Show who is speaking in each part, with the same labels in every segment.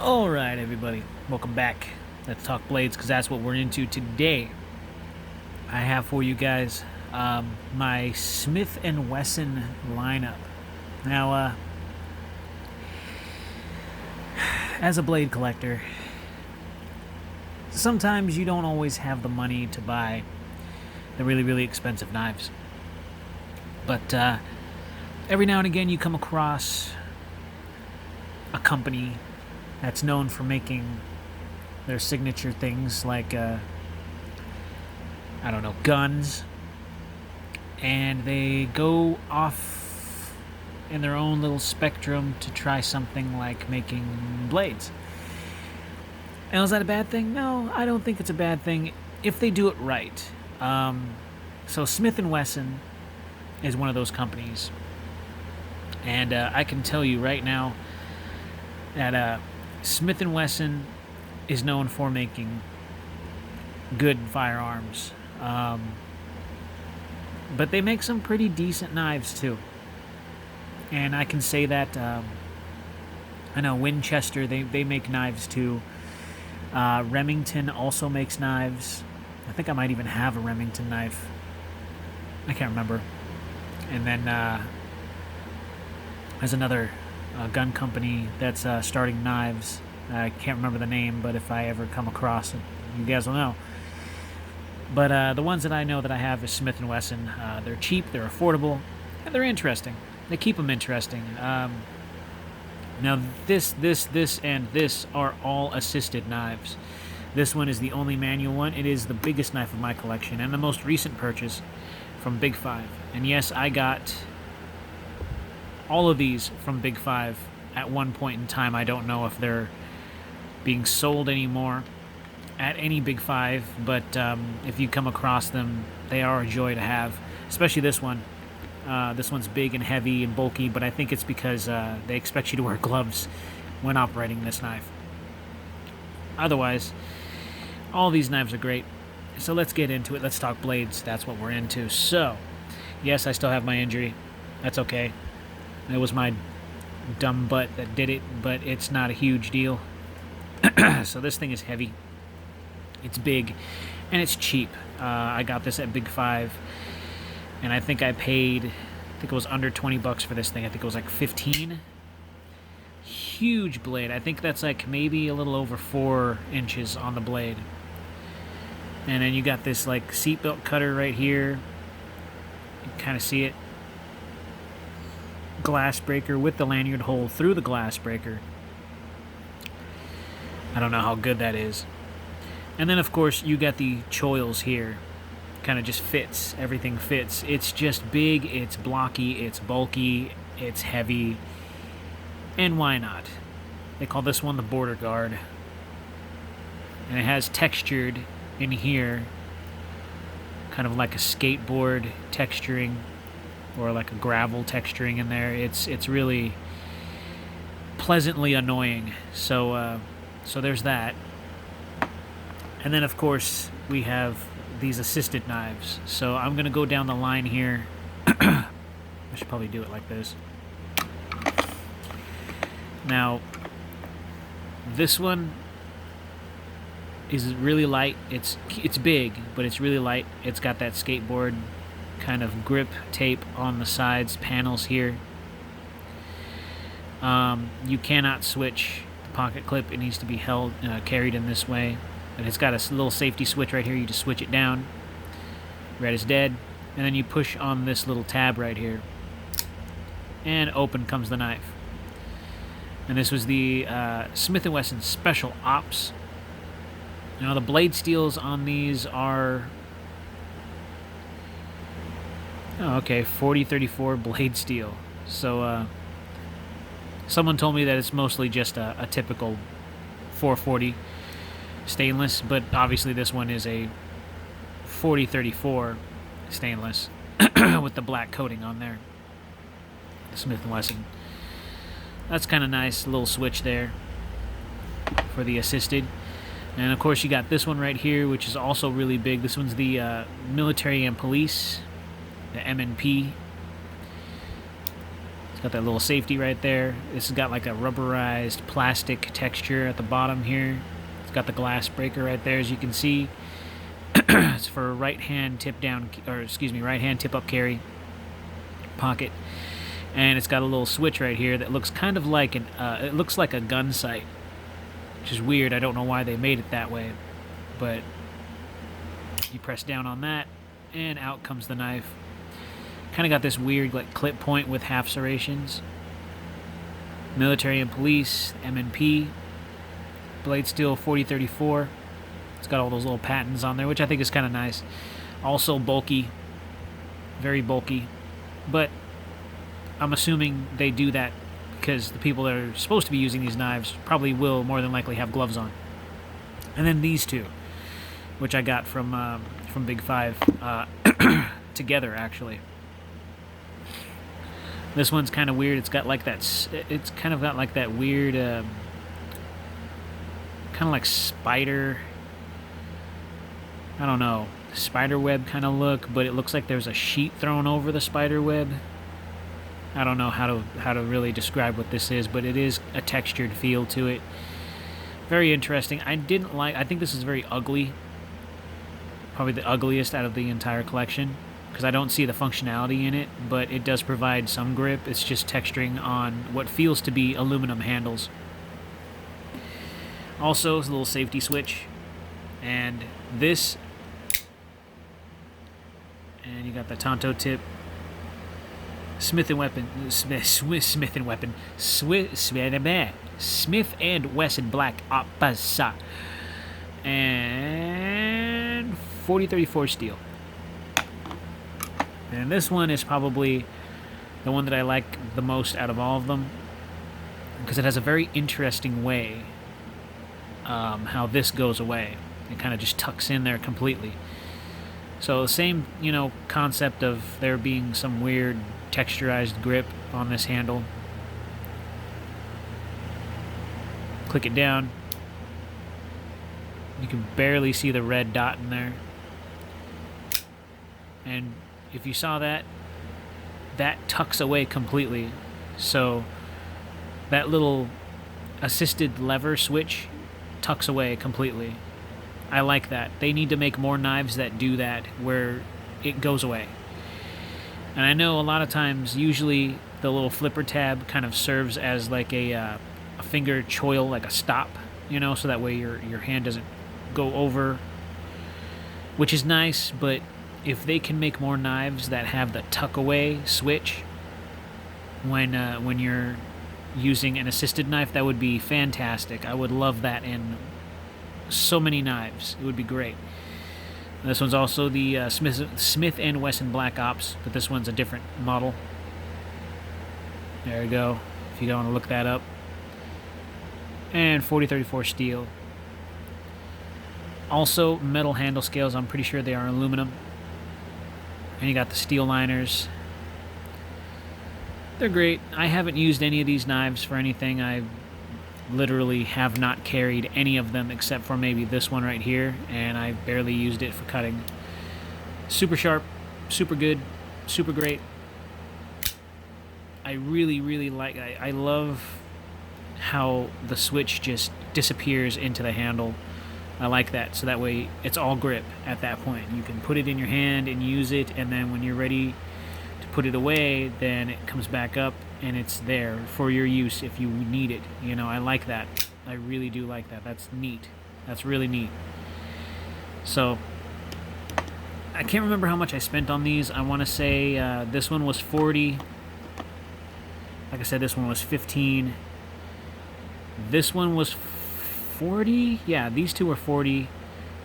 Speaker 1: Alright, everybody, welcome back. Let's talk blades because that's what we're into today. I have for you guys my Smith and Wesson lineup. Now, as a blade collector, sometimes you don't always have the money to buy the really expensive knives. But every now and again you come across a company that's known for making their signature things like, I don't know, guns. And they go off in their own little spectrum to try something like making blades. And is that a bad thing? No, I don't think it's a bad thing if they do it right. So Smith and Wesson is one of those companies. And I can tell you right now that Smith and Wesson is known for making good firearms, but they make some pretty decent knives too. And I can say that I know Winchester, they make knives too. Remington also makes knives. I think I might even have a Remington knife. I can't remember. And then there's another gun company that's starting knives. I can't remember the name, but if I ever come across it, you guys will know. But the ones that I know that I have is Smith and Wesson. They're cheap, they're affordable, and they're interesting. They keep them interesting. Now this, and this are all assisted knives. This one is the only manual one. It is the biggest knife of my collection and the most recent purchase from Big Five. And yes, I got all of these from Big Five at one point in time. I don't know if they're being sold anymore at any Big Five, but if you come across them, they are a joy to have, especially this one. This one's big and heavy and bulky, but I think it's because they expect you to wear gloves when operating this knife. Otherwise, all these knives are great. So let's get into it. Let's talk blades. That's what we're into. So, yes, I still have my injury. That's okay. It was my dumb butt that did it, but it's not a huge deal. So this thing is heavy. It's big, and it's cheap. I got this at Big Five, and I think I paid, I think it was under 20 bucks for this thing. I think it was like 15. Huge blade. I think that's like maybe a little over 4 inches on the blade. And then you got this like seatbelt cutter right here. You can kind of see it. Glass breaker with the lanyard hole through the glass breaker. I don't know how good that is. And then of course you got the choils here. Kind of just fits. Everything fits. It's just big, it's blocky, it's bulky, it's heavy. And why not? They call this one the border guard. And it has textured in here, kind of like a skateboard texturing, or like a gravel texturing in there. It's really pleasantly annoying. So there's that. And then of course we have these assisted knives. So I'm gonna go down the line here. I should probably do it like this. Now, this one is really light. It's big, but it's really light. It's got that skateboard kind of grip tape on the sides panels here. You cannot switch the pocket clip. It needs to be held carried in this way. And it's got a little safety switch right here. You just switch it down. Red is dead. And then you push on this little tab right here. And open comes the knife. And this was the Smith & Wesson Special Ops. Now the blade steels on these are, 4034 blade steel. So someone told me that it's mostly just a typical 440 stainless, but obviously this one is a 4034 stainless with the black coating on there. Smith & Wesson. That's kind of nice, little switch there for the assisted. And of course you got this one right here, which is also really big. This one's the military and police, the M&P. It's It's got that little safety right there. This has got like a rubberized plastic texture at the bottom here. It's got the glass breaker right there, as you can see. It's for right hand tip down, or excuse me, right hand tip up carry pocket. And it's got a little switch right here that looks kind of like it looks like a gun sight, which is weird. I don't know why they made it that way, but you press down on that, and out comes the knife. Kind of got this weird like clip point with half serrations. Military and police, M&P, blade steel 4034. It's got all those little patents on there, which I think is kind of nice. Also bulky, very bulky, but I'm assuming they do that because the people that are supposed to be using these knives probably will more than likely have gloves on. And then these two, which I got from Big Five, together actually. This one's kind of weird. It's got like that. It's kind of got like that weird, kind of like spider. I don't know, spider web kind of look, but it looks like there's a sheet thrown over the spider web. I don't know how to really describe what this is, but it is a textured feel to it. Very interesting. I think this is very ugly. Probably the ugliest out of the entire collection, because I don't see the functionality in it, but it does provide some grip. It's just texturing on what feels to be aluminum handles. Also, it's a little safety switch, and this, and you got the Tonto tip. Smith and Wesson Black Ops, and 4034 steel. And this one is probably the one that I like the most out of all of them, because it has a very interesting way how this goes away. It kind of just tucks in there completely. So the same, concept of there being some weird texturized grip on this handle. Click it down. You can barely see the red dot in there. And if you saw that, that tucks away completely. So that little assisted lever switch tucks away completely. I like that. They need to make more knives that do that, where it goes away. And I know a lot of times, usually the little flipper tab kind of serves as like a finger choil, like a stop, so that way your hand doesn't go over, which is nice. But if they can make more knives that have the tuck away switch when you're using an assisted knife, that would be fantastic. I would love that in so many knives. It would be great. This one's also the Smith and Wesson Black Ops, but this one's a different model. There we go, if you don't want to look that up. And 4034 steel. Also metal handle scales. I'm pretty sure they are aluminum. And you got the steel liners. They're great. I haven't used any of these knives for anything. I literally have not carried any of them except for maybe this one right here, and I barely used it for cutting. Super sharp, super good, super great. I really like, I love how the switch just disappears into the handle. I like that, so that way it's all grip at that point. You can put it in your hand and use it, and then when you're ready to put it away, then it comes back up and it's there for your use if you need it. I like that. I really do like that. That's neat. That's really neat. So I can't remember how much I spent on these. I want to say this one was 40. Like I said, this one was 15. This one was 40. Yeah, these two were 40.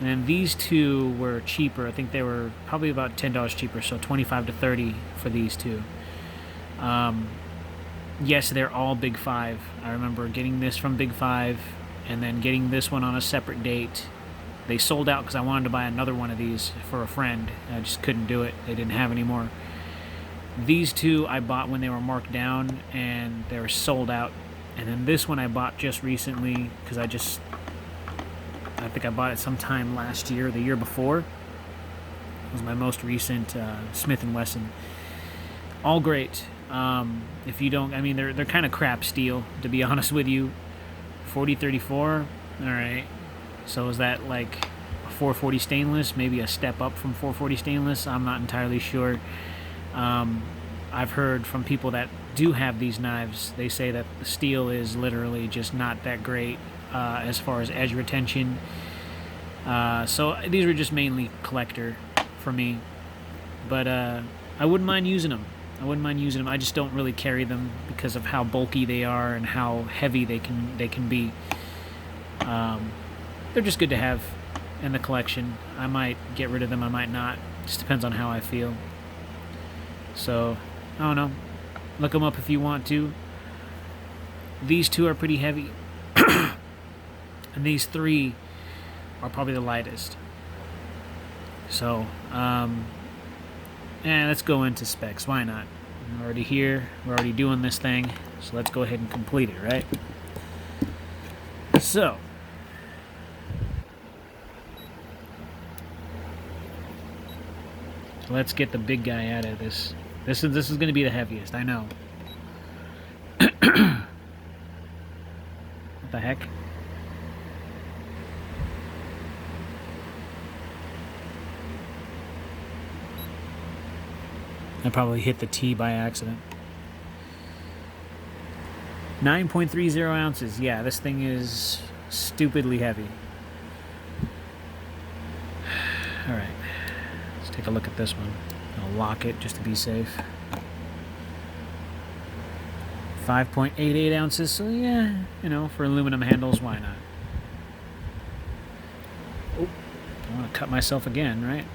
Speaker 1: And then these two were cheaper. I think they were probably about $10 cheaper, so 25 to 30 for these two. Yes, they're all Big Five. I remember getting this from Big Five and then getting this one on a separate date. They sold out because I wanted to buy another one of these for a friend. I just couldn't do it. They didn't have any more. These two I bought when they were marked down and they were sold out. And then this one I bought just recently because I think I bought it sometime last year or the year before. It was my most recent Smith and Wesson. All great. If you don't, I mean, they're kind of crap steel, to be honest with you. 4034, all right. So is that like a 440 stainless? Maybe a step up from 440 stainless? I'm not entirely sure. I've heard from people that do have these knives, they say that the steel is literally just not that great as far as edge retention. So these are just mainly collector for me. But I wouldn't mind using them. I just don't really carry them because of how bulky they are and how heavy they can be. They're just good to have in the collection. I might get rid of them, I might not. Just depends on how I feel. So, I don't know. Look them up if you want to. These two are pretty heavy. And these three are probably the lightest. So, let's go into specs. Why not? We're already here. We're already doing this thing. So let's go ahead and complete it, right? So, let's get the big guy out of this. This is going to be the heaviest, I know. What the heck? I probably hit the T by accident. 9.30 ounces. Yeah, this thing is stupidly heavy. Alright. Let's take a look at this one. I'll lock it just to be safe. 5.88 ounces. So yeah, for aluminum handles, why not? Oh, I want to cut myself again, right?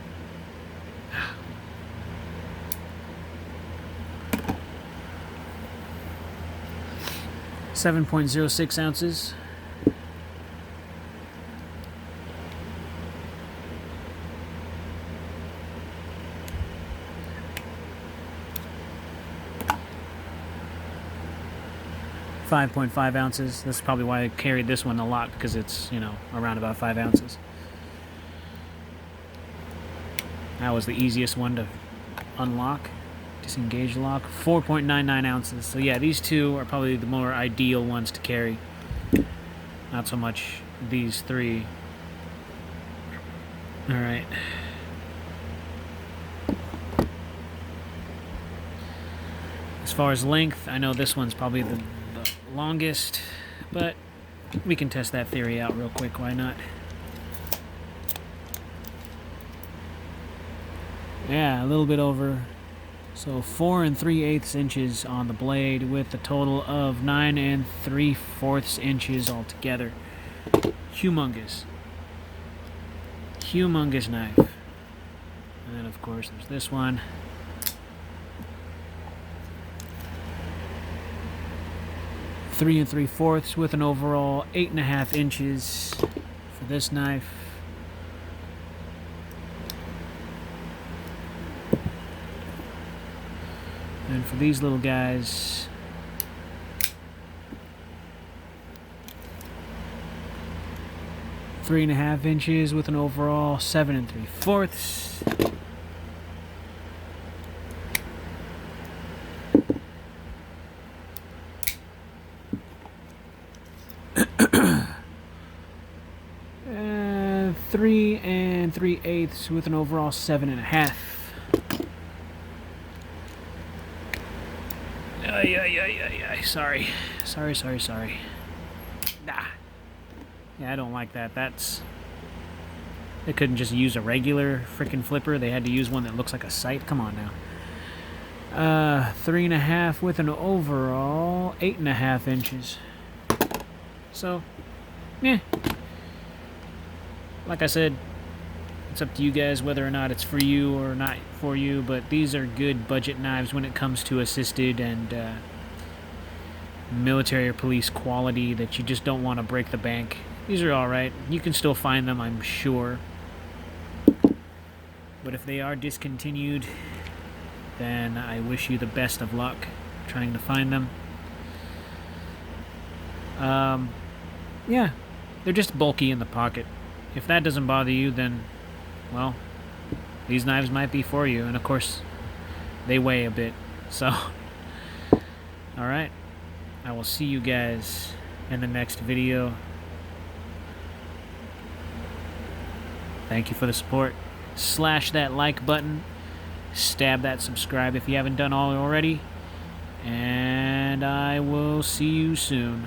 Speaker 1: 7.06 ounces. .5 ounces. That's probably why I carried this one a lot, because it's, around about 5 ounces. That was the easiest one to unlock. Disengage lock. 4.99 ounces. So yeah, these two are probably the more ideal ones to carry. Not so much these three. Alright. As far as length, I know this one's probably the longest, but we can test that theory out real quick, why not? Yeah, a little bit over. So 4 3/8 inches on the blade, with a total of 9 3/4 inches altogether. Humongous. Humongous knife. And then of course there's this one. Three 3/4 with an overall 8.5 inches for this knife. And for these little guys, three and a half inches with an overall 7 3/4. And 3 3/8 with an overall 7.5. Sorry. Nah. Yeah, I don't like that. They couldn't just use a regular freaking flipper. They had to use one that looks like a sight. Come on now. 3.5 with an overall 8.5 inches. So, yeah. Like I said, it's up to you guys whether or not it's for you or not for you, but these are good budget knives when it comes to assisted and military or police quality that you just don't want to break the bank. These are alright. You can still find them, I'm sure. But if they are discontinued, then I wish you the best of luck trying to find them. Yeah, they're just bulky in the pocket. If that doesn't bother you, then, well, these knives might be for you. And of course, they weigh a bit. So, Alright, I will see you guys in the next video. Thank you for the support. Slash that like button. Stab that subscribe if you haven't done all already. And I will see you soon.